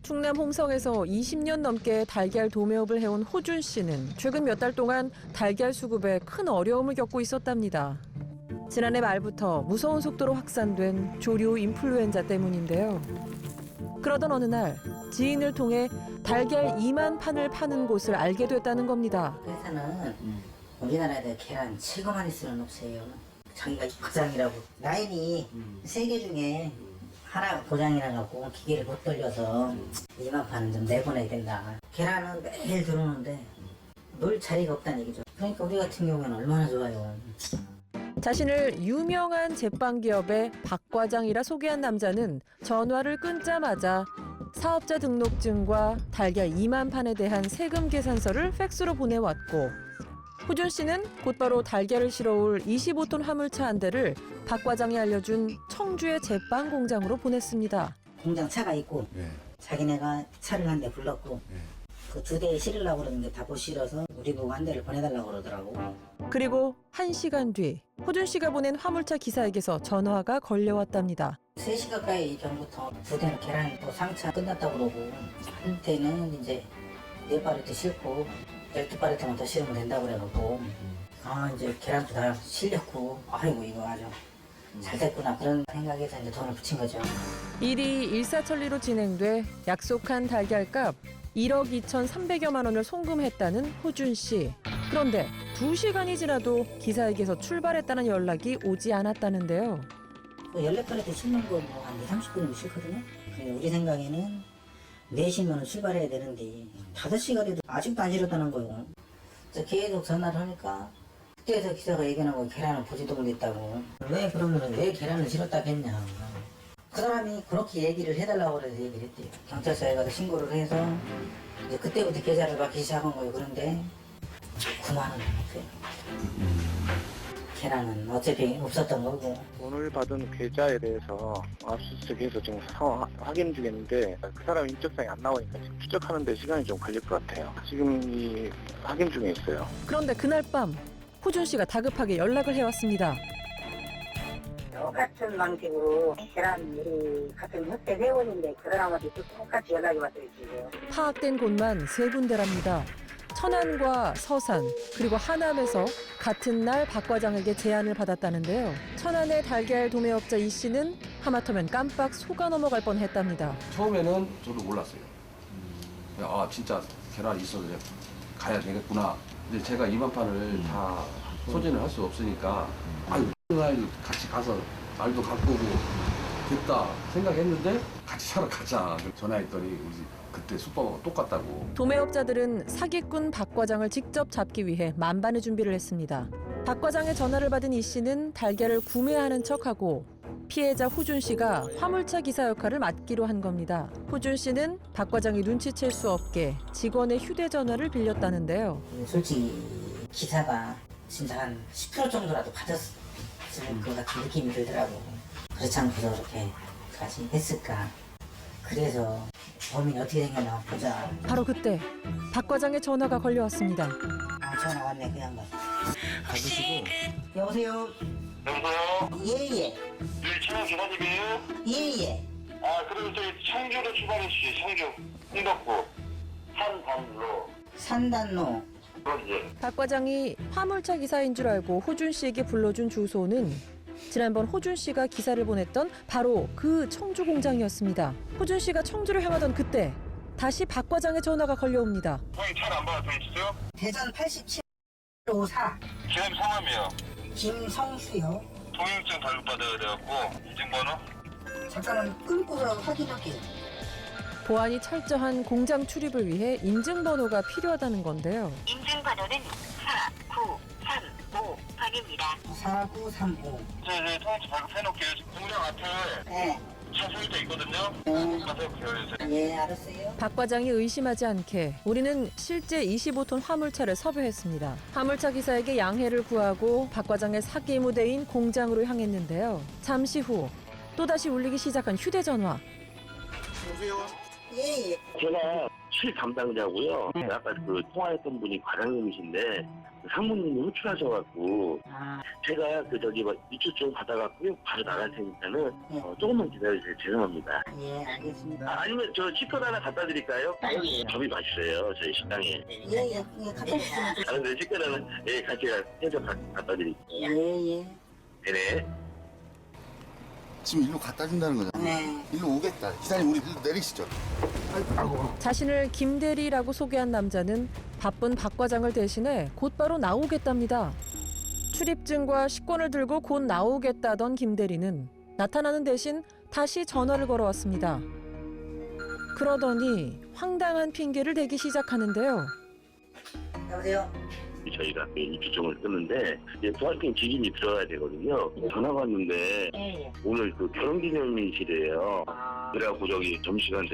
충남 홍성에서 20년 넘게 달걀 도매업을 해온 호준 씨는 최근 몇 달 동안 달걀 수급에 큰 어려움을 겪고 있었답니다. 지난해 말부터 무서운 속도로 확산된 조류 인플루엔자 때문인데요. 그러던 어느 날 지인을 통해 달걀 2만 판을 파는 곳을 알게 됐다는 겁니다. 회사는 우리나라에 계란 최고 많이 쓰는 업체예요. 자기가 고장이라고 라인이 3개 중에 하나 고장이라고 기계를 못 돌려서 2만 판은 좀 내보내야 된다. 계란은 매일 들어오는데 놀 자리가 없다는 얘기죠. 그러니까 우리 같은 경우에는 얼마나 좋아요. 자신을 유명한 제빵 기업의 박 과장이라 소개한 남자는 전화를 끊자마자 사업자 등록증과 달걀 2만 판에 대한 세금 계산서를 팩스로 보내왔고, 호준 씨는 곧바로 달걀을 실어올 25톤 화물차 한 대를 박 과장이 알려준 청주의 제빵 공장으로 보냈습니다. 공장 차가 있고 자기네가 차를 한 대 불렀고 그 2대 실으려고 그러는데 다 못 실어서 우리 보고 한 대를 보내달라고 그러더라고. 그리고 1시간 뒤 호준 씨가 보낸 화물차 기사에게서 전화가 걸려왔답니다. 3시 가까이 전부터 2대는 계란이 또 상차 끝났다고 그러고 한 대는 이제 4파레트 싣고 12파레트만 더 실으면 된다고 그래갖고 이제 계란도 다 실렸고 아이고 이거 아주 잘 됐구나 그런 생각에서 이제 돈을 붙인 거죠. 일이 일사천리로 진행돼 약속한 달걀값 1억 2,300여만 원을 송금했다는 호준 씨. 그런데 2시간이 지나도 기사에게서 출발했다는 연락이 오지 않았다는데요. 그 14파레트 실는 거 뭐 한 2, 30분이면 실거든요. 우리 생각에는 4시면 출발해야 되는데 5시가 돼도 아직도 안 실었다는 거예요. 그래서 계속 전화를 하니까 그때서 기사가 얘기하고 계란을 보지도 못했다고. 왜 그러면 왜 계란을 실었다고 했냐. 그 사람이 그렇게 얘기를 해달라고 그래서 얘기를 했대요. 경찰서에 가서 신고를 해서 이제 그때부터 계좌를 받기 시작한 거예요. 그런데 9만 원 남았어요. 계란은 어차피 없었던 거고. 오늘 받은 계좌에 대해서 압수수색해서 지금 상황 확인 중인데 그 사람 인적사항이 안 나오니까 지금 추적하는 데 시간이 좀 걸릴 것 같아요. 지금 이 확인 중에 있어요. 그런데 그날 밤 호준 씨가 다급하게 연락을 해왔습니다. 똑같은 방식으로 계란 우리 같은 협회 회원인데 그 사람한테 똑같이 연락이 왔어요 지금. 파악된 곳만 3군데랍니다. 천안과 서산 그리고 하남에서 같은 날 박 과장에게 제안을 받았다는데요. 천안의 달걀 도매업자 이 씨는 하마터면 깜빡 속아 넘어갈 뻔했답니다. 처음에는 저도 몰랐어요. 아 진짜 계란이 있어서 가야 되겠구나. 근데 제가 2만 판을 다 소진을 할 수 없으니까 아유 날 같이 가서 날도 갖고 오고 됐다 생각했는데 같이 사러 가자. 전화했더니 우리 그때 숙박하고 똑같다고. 도매업자들은 사기꾼 박 과장을 직접 잡기 위해 만반의 준비를 했습니다. 박 과장의 전화를 받은 이 씨는 달걀을 구매하는 척하고 피해자 호준 씨가 화물차 기사 역할을 맡기로 한 겁니다. 호준 씨는 박 과장이 눈치챌 수 없게 직원의 휴대전화를 빌렸다는데요. 솔직히 기사가 진짜 한 10% 정도라도 받았을 것 같은 느낌이 들더라고. 그렇지 않고서 그렇게까지 했을까. 그래서 범인이 어떻게 생겼나 보자. 바로 그때 박 과장의 전화가 걸려왔습니다. 전화 왔네 그 양반. 받으시고. 여보세요? 여보세요? 예예. 네, 차량 기사님이에요? 예예. 아, 그리고 저희 청주로 출발해주시죠, 청주. 홍덕구. 산단로. 산단로. 그러지. 박 과장이 화물차 기사인 줄 알고 호준 씨에게 불러준 주소는 지난번 호준 씨가 기사를 보냈던 바로 그 청주 공장이었습니다. 호준 씨가 청주를 향하던 그때 다시 박 과장의 전화가 걸려옵니다. 형님 차를 안 받아도 되시죠? 대전 87호 4. 지금 성함이요. 김성수요. 통행증 발급받아야 돼갖고, 인증번호? 잠깐만 끊고서 확인할게요. 보안이 철저한 공장 출입을 위해 인증번호가 필요하다는 건데요. 인증번호는 4935번입니다. 4935. 저희 통행증 발급해놓을게요. 공장 앞에 네. 차 세울때 있거든요. 가서 기다려주세요. 예, 알았어요. 박 과장이 의심하지 않게 우리는 실제 25톤 화물차를 섭외했습니다. 화물차 기사에게 양해를 구하고 박 과장의 사기 무대인 공장으로 향했는데요. 잠시 후 또다시 울리기 시작한 휴대전화. 여보세요? 예, 예. 제가 수출 담당자고요. 아까 그 통화했던 분이 과장님이신데 상무님이 호출하셔갖고 제가 입주 좀 받아갖고요 바로 나갈 테니까는 조금만 기다려주세요. 죄송합니다. 예, 알겠습니다. 아니면 저 식권 하나 갖다 드릴까요? 점이 맛있어요 저희 식당에. 예, 갖다 주시면. 근데 식권 하나 같이 해서 갖다 드릴게요. 예. 네네. 지금 일로 갖다 준다는 거잖아. 네. 일로 오겠다. 기사님 우리 일로 내리시죠. 자신을 김대리라고 소개한 남자는 바쁜 박 과장을 대신해 곧바로 나오겠답니다. 출입증과 식권을 들고 곧 나오겠다던 김대리는 나타나는 대신 다시 전화를 걸어왔습니다. 그러더니 황당한 핑계를 대기 시작하는데요. 여보세요? 저희가 입주증을 끊는데 이제 부활팀 지진이 들어가야 되거든요. 전화가 왔는데 예. 오늘 그 결혼기념일이래요. 그래갖고 저기 점심시간에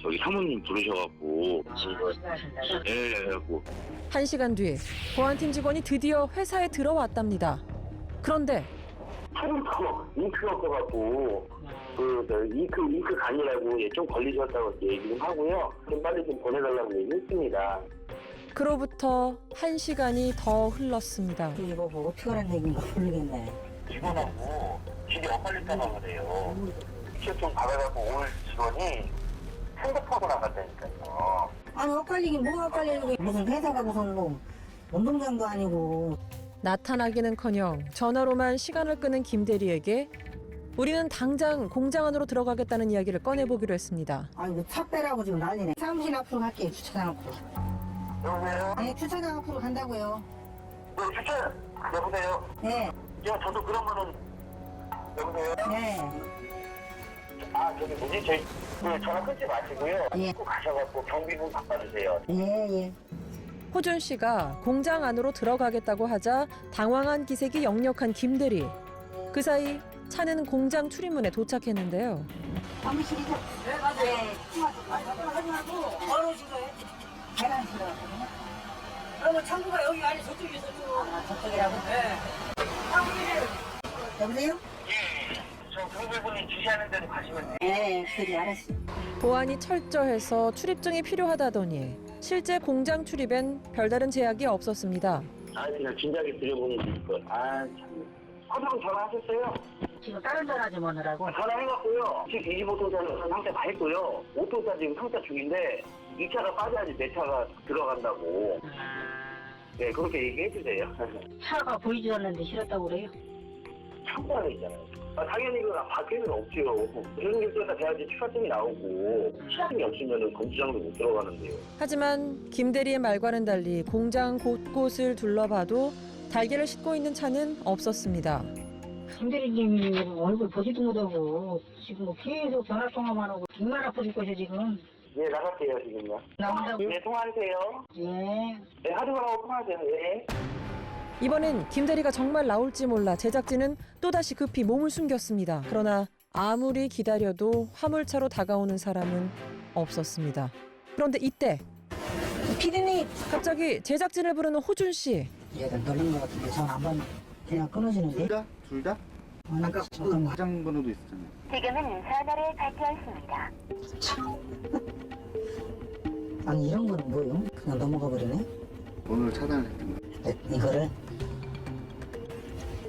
저기 사모님 부르셔갖고 식사하신다고? 예, 그래갖고 1시간 뒤 보안팀 직원이 드디어 회사에 들어왔답니다. 그런데 하루가 잉크가 없어갖고 잉크 간이라고 좀 걸리셨다고 얘기 좀 하고요. 좀 빨리 좀 보내달라고 얘기했습니다. 그로부터 1시간이 더 흘렀습니다. 이거 뭐 어떻게 하는 얘기인가 모르겠네. 직원하고 집이 엇갈렸다고 그래요. 입주증 받아갖고 올 직원이 핸드폰으로 나갔다니까요. 아니 엇갈리긴 뭐가 엇갈리는 무슨 회사가 무슨 뭐 운동장도 아니고. 나타나기는커녕 전화로만 시간을 끄는 김대리에게 우리는 당장 공장 안으로 들어가겠다는 이야기를 꺼내보기로 했습니다. 아이고 차 빼라고 지금 난리네. 사무실 앞으로 갈게요. 주차장 앞으로. 여보세요? 네, 주차장 앞으로 간다고요. 네, 주차 여보세요? 네. 저도 그러면은 여보세요? 네. 저기 뭐지? 저희 전화 끊지 마시고요. 예. 꼭 가셔갖고 경비분 바꿔주세요. 예. 호준 씨가 공장 안으로 들어가겠다고 하자 당황한 기색이 역력한 김대리. 그 사이 차는 공장 출입문에 도착했는데요. 사무실이죠? 네, 맞아요. 네. 하지 말고 걸어오신 거예요? 계란실에 왔거든요. 그러면 창구가 여기 아니 저쪽에서 저쪽이라고? 네. 여보세요? 저 경비분이 지시하는 대로 가시면 돼요. 네, 그래 알았어. 보안이 철저해서 출입증이 필요하다더니 실제 공장 출입엔 별다른 제약이 없었습니다. 그냥 진작에 드려보는 걸. 참. 화장 전화하셨어요? 지금 다른 전화 좀 오느라고. 전화해갖고요. 지금 25톤짜리 상태 다 했고요. 5톤짜리 지금 상태 중인데 2차가 빠져야지 내 차가 들어간다고. 네, 그렇게 얘기해주세요. 차가 보이지 않는데 싫었다고 그래요? 참고 안에 있잖아요. 당연히 그 바뀔 수는 없죠. 그런 일대가 돼야지 추가증이 나오고 추가증이 없으면 검수장도 못 들어가는데요. 하지만 김대리의 말과는 달리 공장 곳곳을 둘러봐도 달걀을 싣고 있는 차는 없었습니다. 김대리님 얼굴 보지도 못하고 지금 뭐 계속 전화통화만 하고 정말 아파 죽겠어 지금. 네, 나갈게요, 지금요. 나온다고? 네, 통화하세요. 예. 네, 하루하고 통화하세요. 네. 이번엔 김대리가 정말 나올지 몰라 제작진은 또다시 급히 몸을 숨겼습니다. 그러나 아무리 기다려도 화물차로 다가오는 사람은 없었습니다. 그런데 이때 피디님. 갑자기 제작진을 부르는 호준 씨. 얘가 놀린 것 같은데 전화 한번 그냥 끊어지는데? 둘 다? 아까 잠깐만. 화장 번호도 있었잖아요. 지금은 전화를 받지 않습니다. 아니 이런 거는 뭐요? 그냥 넘어가 버리네? 번호를 차단했던 거. 네, 이거를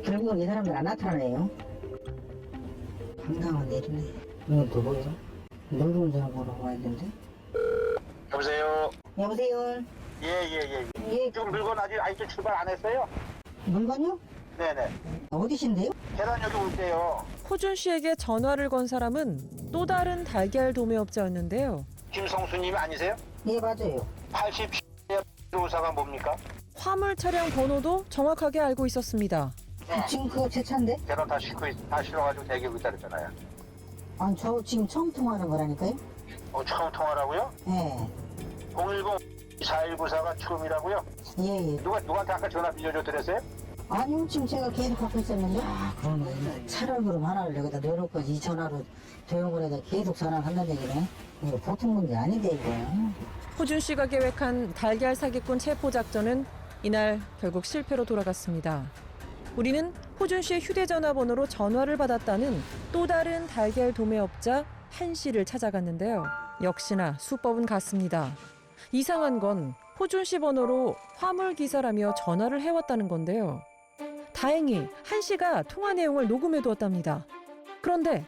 결국 이 사람들 안 나타나네요. 황당한 일이네. 이건 또 뭐예요? 놀던 사람으로 와야 되는데? 여보세요? 여보세요? 예. 지금 물건 아직도 출발 안 했어요? 물건요? 네네. 어디신데요? 계란역에 올게요. 호준 씨에게 전화를 건 사람은 또 다른 달걀 도매업자였는데요. 김성수님 아니세요? 예 맞아요. 87의 의사가 뭡니까? 화물 차량 번호도 정확하게 알고 있었습니다. 지금 그거 제 차인데? 계란 다 실어가지고 대기하고 있다랬잖아요. 아니 저 지금 처음 통화하는 거라니까요? 처음 통화라고요? 예. 010-4194가 처음이라고요? 예. 누구한테 아까 전화 빌려줘 드렸어요? 아니요 지금 제가 계속 갖고 있었는데 그러면 차를 그럼 하나를 여기다 넣어놓고 이 전화로 도용을 계속 전화를 한다는 얘기네. 이거 보통 문제 아닌데 이거. 호준 씨가 계획한 달걀 사기꾼 체포 작전은 이날 결국 실패로 돌아갔습니다. 우리는 호준 씨의 휴대전화 번호로 전화를 받았다는 또 다른 달걀 도매업자 한 씨를 찾아갔는데요. 역시나 수법은 같습니다. 이상한 건 호준 씨 번호로 화물 기사라며 전화를 해왔다는 건데요. 다행히 한 씨가 통화 내용을 녹음해 두었답니다. 그런데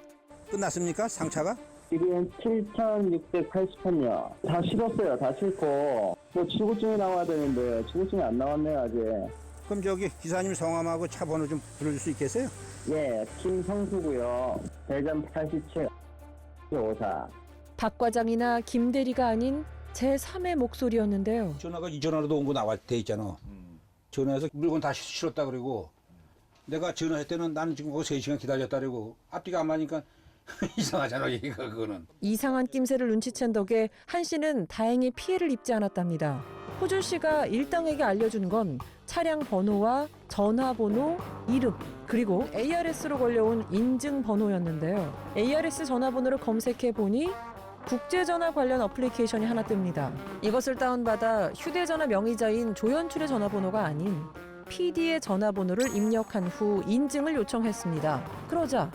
끝났습니까? 상차가? 지금 7,680원이요. 다 실었어요. 다 실고. 뭐 출고증이 나와야 되는데 출고증이 안 나왔네요, 아직. 그럼 저기 기사님 성함하고 차 번호 좀 불러줄 수 있겠어요? 예, 김성수고요. 대전 87 54. 박 과장이나 김 대리가 아닌 제3의 목소리였는데요. 전화가 이 전화로도 온 거 나와 돼 있잖아. 전화해서 물건 다 실었다 그러고 내가 전화할 때는 나는 지금 거기 3시간 기다렸다 그러고 앞뒤가 안 맞으니까 이상하잖아 얘기가 그거는. 이상한 낌새를 눈치챈 덕에 한 씨는 다행히 피해를 입지 않았답니다. 호준 씨가 일당에게 알려준 건 차량 번호와 전화번호, 이름, 그리고 ARS로 걸려온 인증번호였는데요. ARS 전화번호를 검색해보니 국제전화 관련 어플리케이션이 하나 뜹니다. 이것을 다운받아 휴대전화 명의자인 조연출의 전화번호가 아닌 PD의 전화번호를 입력한 후 인증을 요청했습니다. 그러자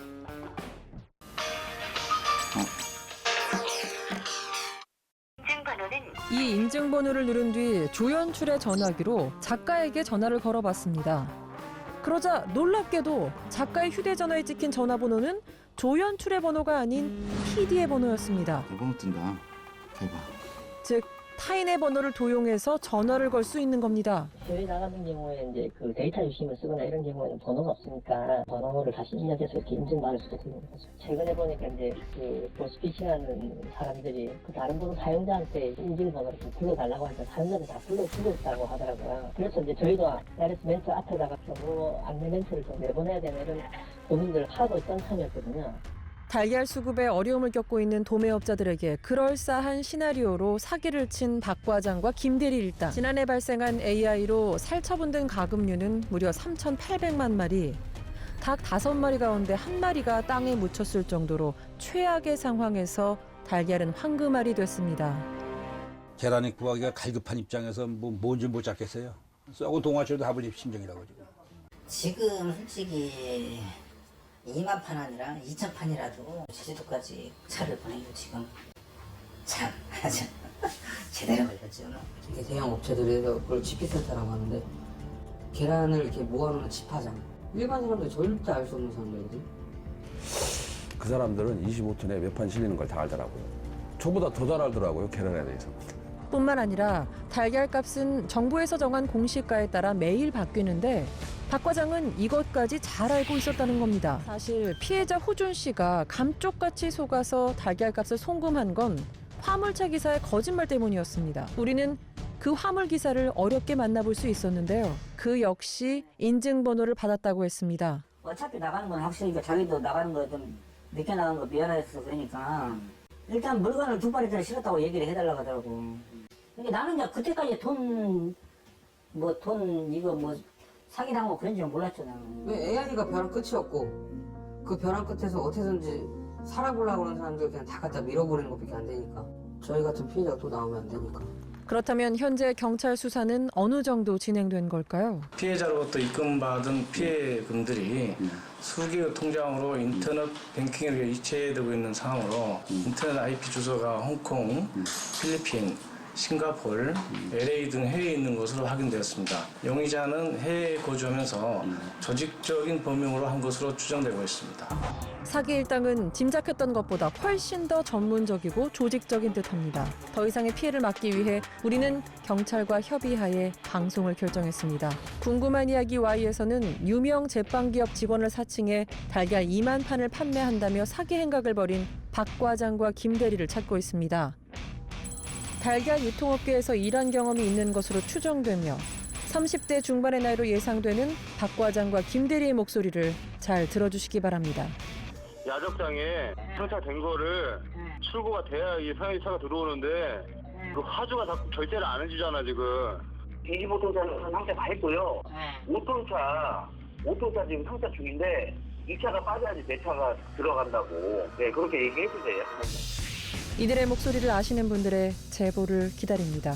인증번호는 이 인증번호를 누른 뒤 조연출의 전화기로 작가에게 전화를 걸어봤습니다. 그러자 놀랍게도 작가의 휴대전화에 찍힌 전화번호는 조연출의 번호가 아닌 PD의 번호였습니다. 번호 뜬다. 대박. 즉 타인의 번호를 도용해서 전화를 걸 수 있는 겁니다. 해외 나가는 경우에 이제 그 데이터 유심을 쓰거나 이런 경우에는 번호가 없으니까 번호를 다시 입력해서 이렇게 인증받을 수도 있는 거죠. 최근에 보니까 이제 그 보스피싱하는 사람들이 그 다른 번호 사용자한테 인증번호를 좀 불러달라고 하니까 사용자들 다 불러주고 있다고 하더라고요. 그래서 이제 저희도 ARS 멘트 앞에다가 번호 안내 멘트를 좀 내보내야 되는 이런 고민들을 하고 있던 참이었거든요. 달걀 수급에 어려움을 겪고 있는 도매업자들에게 그럴싸한 시나리오로 사기를 친 박 과장과 김 대리 일당. 지난해 발생한 AI로 살처분된 가금류는 무려 3,800만 마리. 닭 5마리 가운데 1마리가 땅에 묻혔을 정도로 최악의 상황에서 달걀은 황금알이 됐습니다. 계란이 구하기가 갈급한 입장에서 뭔지 못 잡겠어요. 썩은 동아줄도 합을 심정이라고 지금. 지금 솔직히 2만 판 아니라 2천 판이라도 제주도까지 차를 보내요 지금. 참 아주 제대로 걸렸죠. 이게 대형 업체들에서 그걸 지피센터라고 하는데 계란을 이렇게 모아놓는 집화장. 일반 사람들 절대 알 수 없는 사람들이거든. 그 사람들은 25톤에 몇 판 실리는 걸 다 알더라고요. 저보다 더 잘 알더라고요, 계란에 대해서. 뿐만 아니라 달걀값은 정부에서 정한 공시가에 따라 매일 바뀌는데 박 과장은 이것까지 잘 알고 있었다는 겁니다. 사실 피해자 호준 씨가 감쪽같이 속아서 달걀값을 송금한 건 화물차 기사의 거짓말 때문이었습니다. 우리는 그 화물 기사를 어렵게 만나볼 수 있었는데요. 그 역시 인증번호를 받았다고 했습니다. 어차피 나가는 건 확실히니까 자기도 나가는 거 좀 늦게 나간 거 미안해서 그러니까 일단 물건을 2발이 전에 실었다고 얘기를 해달라고 하더라고. 근데 나는 이제 그때까지 돈 이거 뭐 사기당하고 그런 줄은 몰랐죠 나는. 왜 AI가 벼랑 끝이었고 그 벼랑 끝에서 어떻게든지 살아보려고 하는 사람들 그냥 다 갖다 밀어버리는 것밖에 안 되니까. 저희 같은 피해자가 또 나오면 안 되니까. 그렇다면 현재 경찰 수사는 어느 정도 진행된 걸까요? 피해자로부터 입금받은 피해금들이 수개의 통장으로 인터넷 뱅킹을 이체되고 있는 상황으로 인터넷 IP 주소가 홍콩, 필리핀, 싱가포르, LA 등 해외에 있는 것으로 확인되었습니다. 용의자는 해외에 거주하면서 조직적인 범행으로 한 것으로 추정되고 있습니다. 사기 일당은 짐작했던 것보다 훨씬 더 전문적이고 조직적인 듯합니다. 더 이상의 피해를 막기 위해 우리는 경찰과 협의하에 방송을 결정했습니다. 궁금한 이야기 Y에서는 유명 제빵기업 직원을 사칭해 달걀 2만 판을 판매한다며 사기 행각을 벌인 박 과장과 김 대리를 찾고 있습니다. 달걀 유통업계에서 일한 경험이 있는 것으로 추정되며 30대 중반의 나이로 예상되는 박 과장과 김 대리의 목소리를 잘 들어주시기 바랍니다. 야적장에 상차된 거를 출고가 돼야 이 상해차가 들어오는데 그 화주가 자꾸 결제를 안 해주잖아 지금. 25톤차는 상차 다 했고요. 5톤차 지금 상차 중인데 2차가 빠져야지 내 차가 들어간다고. 네, 그렇게 얘기해 주세요. 이들의 목소리를 아시는 분들의 제보를 기다립니다.